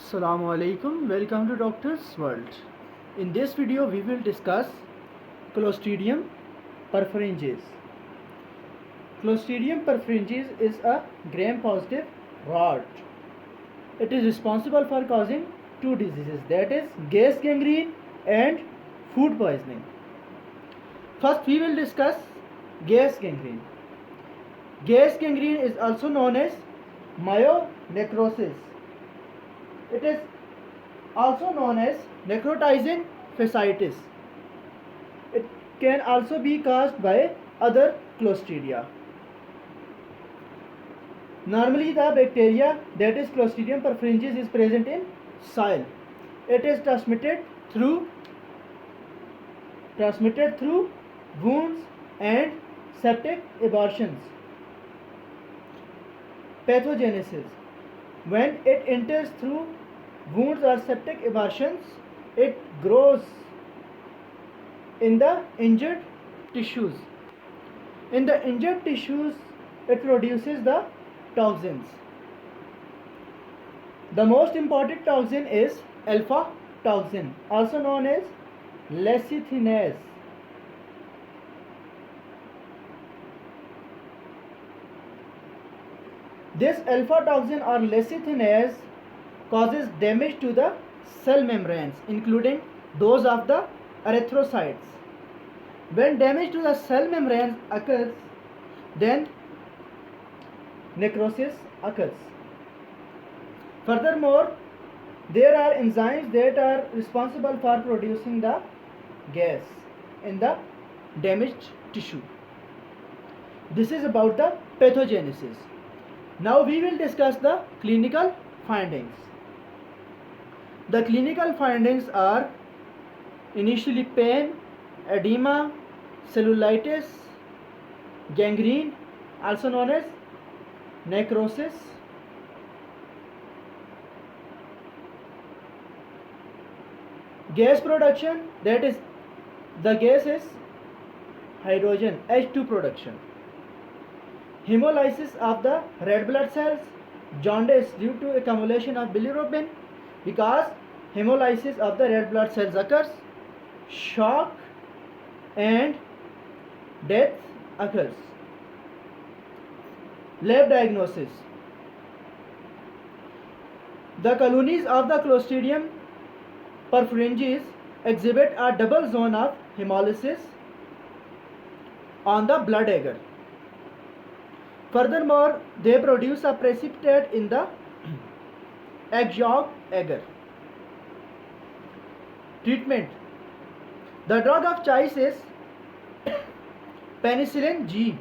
Assalamu alaikum. Welcome to Doctor's World. In this video, we will discuss Clostridium perfringens. Clostridium perfringens is a gram-positive rot. It is responsible for causing two diseases, that is gas gangrene and food poisoning. First, we will discuss gas gangrene. Gas gangrene is also known as myonecrosis. It is also known as necrotizing fasciitis. It can also be caused by other Clostridia. Normally, the bacteria that is Clostridium perfringens is present in soil. It is transmitted through wounds and septic abortions. Pathogenesis. When it enters through wounds or septic abortions, it grows in the injured tissues. In the injured tissues, it produces the toxins. The most important toxin is alpha toxin, also known as lecithinase. This alpha toxin or lecithinase causes damage to the cell membranes, including those of the erythrocytes. When damage to the cell membranes occurs, then necrosis occurs. Furthermore, there are enzymes that are responsible for producing the gas in the damaged tissue. This is about the pathogenesis. Now we will discuss the clinical findings. The clinical findings are initially pain, edema, cellulitis, gangrene, also known as necrosis, gas production, that is the gas is hydrogen H2 production, hemolysis of the red blood cells, jaundice due to accumulation of bilirubin because hemolysis of the red blood cells occurs, shock and death occurs. Lab diagnosis. The colonies of the Clostridium perfringens exhibit a double zone of hemolysis on the blood agar. Furthermore, they produce a precipitate in the egg yolk agar. Treatment. The drug of choice is penicillin G.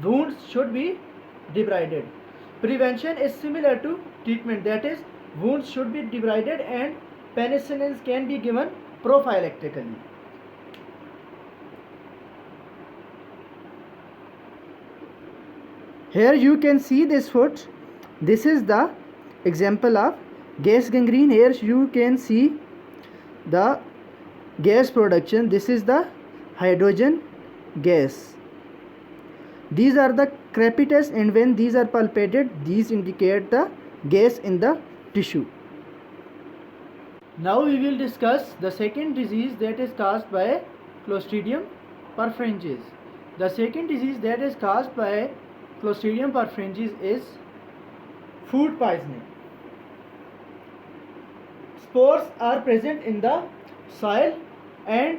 Wounds should be debrided. Prevention is similar to treatment, that is, wounds should be debrided and penicillins can be given prophylactically. Here you can see this foot. This is the example of gas gangrene. Here you can see the gas production. This is the hydrogen gas. These are the crepitus, and when these are palpated, these indicate the gas in the tissue. Now we will discuss the second disease that is caused by Clostridium perfringens. The second disease that is caused by Clostridium perfringens is food poisoning. Spores are present in the soil and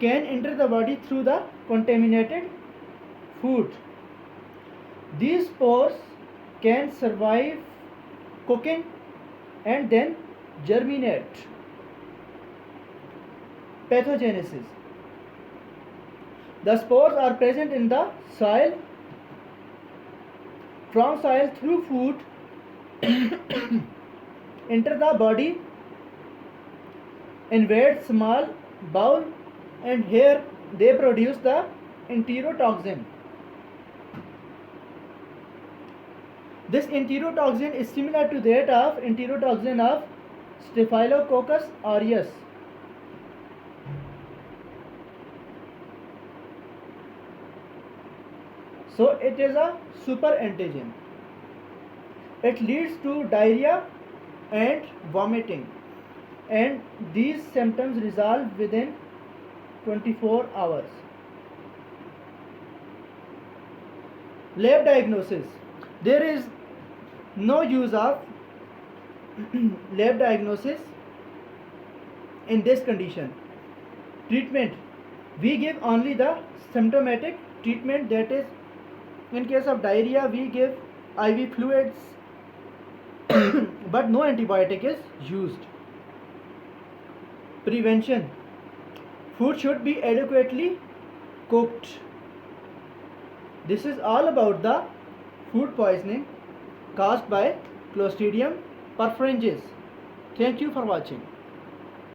can enter the body through the contaminated food. These spores can survive cooking and then germinate. Pathogenesis. The spores are present in the soil, from soil through food, enter the body, invade small bowel, and here they produce the enterotoxin. This enterotoxin is similar to that of enterotoxin of Staphylococcus aureus. So it is a super antigen. It leads to diarrhea and vomiting, and these symptoms resolve within 24 hours. Lab diagnosis. There is no use of lab diagnosis in this condition. Treatment. We give only the symptomatic treatment, that is, in case of diarrhea we give IV fluids but no antibiotic is used. Prevention. Food should be adequately cooked. This is all about the food poisoning caused by Clostridium perfringens. Thank you for watching.